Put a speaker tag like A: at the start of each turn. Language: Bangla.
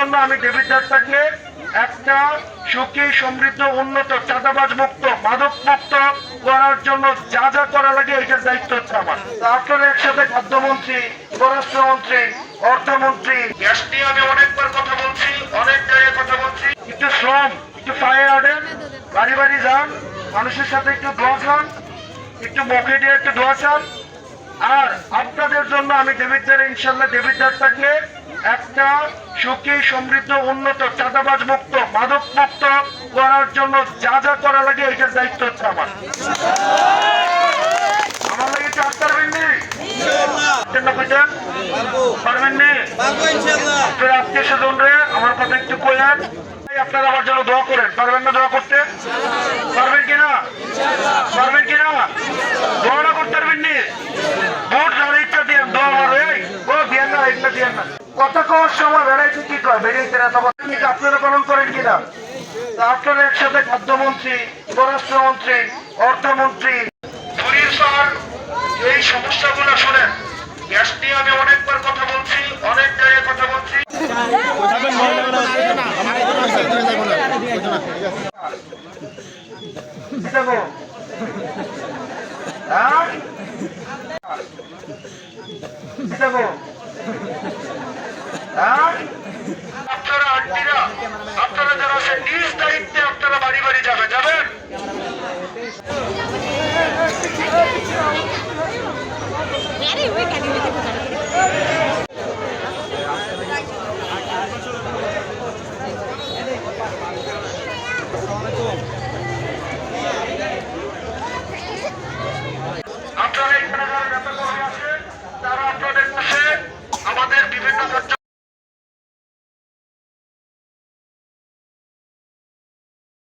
A: জন্য আমি দেবিদ্বারটাকে একটা সুখী সমৃদ্ধ উন্নত চাঁদাবাজ মুক্ত মাদক মুক্ত করার জন্য যা যা করা লাগে এটার দায়িত্ব হচ্ছে আমার। আপনারা একসাথে খাদ্যমন্ত্রী, স্বরাষ্ট্রমন্ত্রী, অর্থমন্ত্রী, গ্যাস নিয়ে আমি অনেকবার কথা বলছি, অনেক জায়গায় কথা বলছি। একটু শ্রম, একটু ফায়ার আর্ডেন, বাড়ি বাড়ি যান, মানুষের সাথে একটু দোয়া চান, একটু মুখে দিয়ে একটু দোয়া চান। আর আপনাদের জন্য আমি দেবিদ্বারে ইনশাল্লাহ দেবিদ্বারটাকে একটা সুখী সমৃদ্ধ উন্নত চাঁদাবাজ মুক্ত মাদক মুক্ত করার জন্য যা যা করা লাগে এটার দায়িত্ব হচ্ছে আমার। আমার লাগে চাপ পারবেন নি? পারবেন নি? আপনার আত্মীয় স্বজন রে আমার কথা একটু কইলেন, আপনারা আমার জন্য দোয়া করেন। পারবেন না দোয়া করতে? পারবেন কিনা? পারবেন কিনা? দোয়া না করতে পারবেন নি? ভোট যারা ইচ্ছা দিয়ে দোয়া মারবে, ও দিয়ে না, ইচ্ছা দিয়ে না। কথা কওয়ার সময় বেড়াইতে কি কয়, বেরিয়েছে না তখন আপনারা পালন করেন কিনা? আপনারা একসাথে খাদ্যমন্ত্রী, স্বরাষ্ট্রমন্ত্রী, অর্থমন্ত্রী, এই সমস্যাগুলো শোনেন। গ্যাস নিয়ে আমি অনেকবার কথা বলছি, অনেক জায়গায় কথা বলছি। আপনারা আন্টিরা, আপনারা যারা আছেন নিজ দায়িত্বে আপনারা বাড়ি বাড়ি যাবেন।
B: Anyway, can you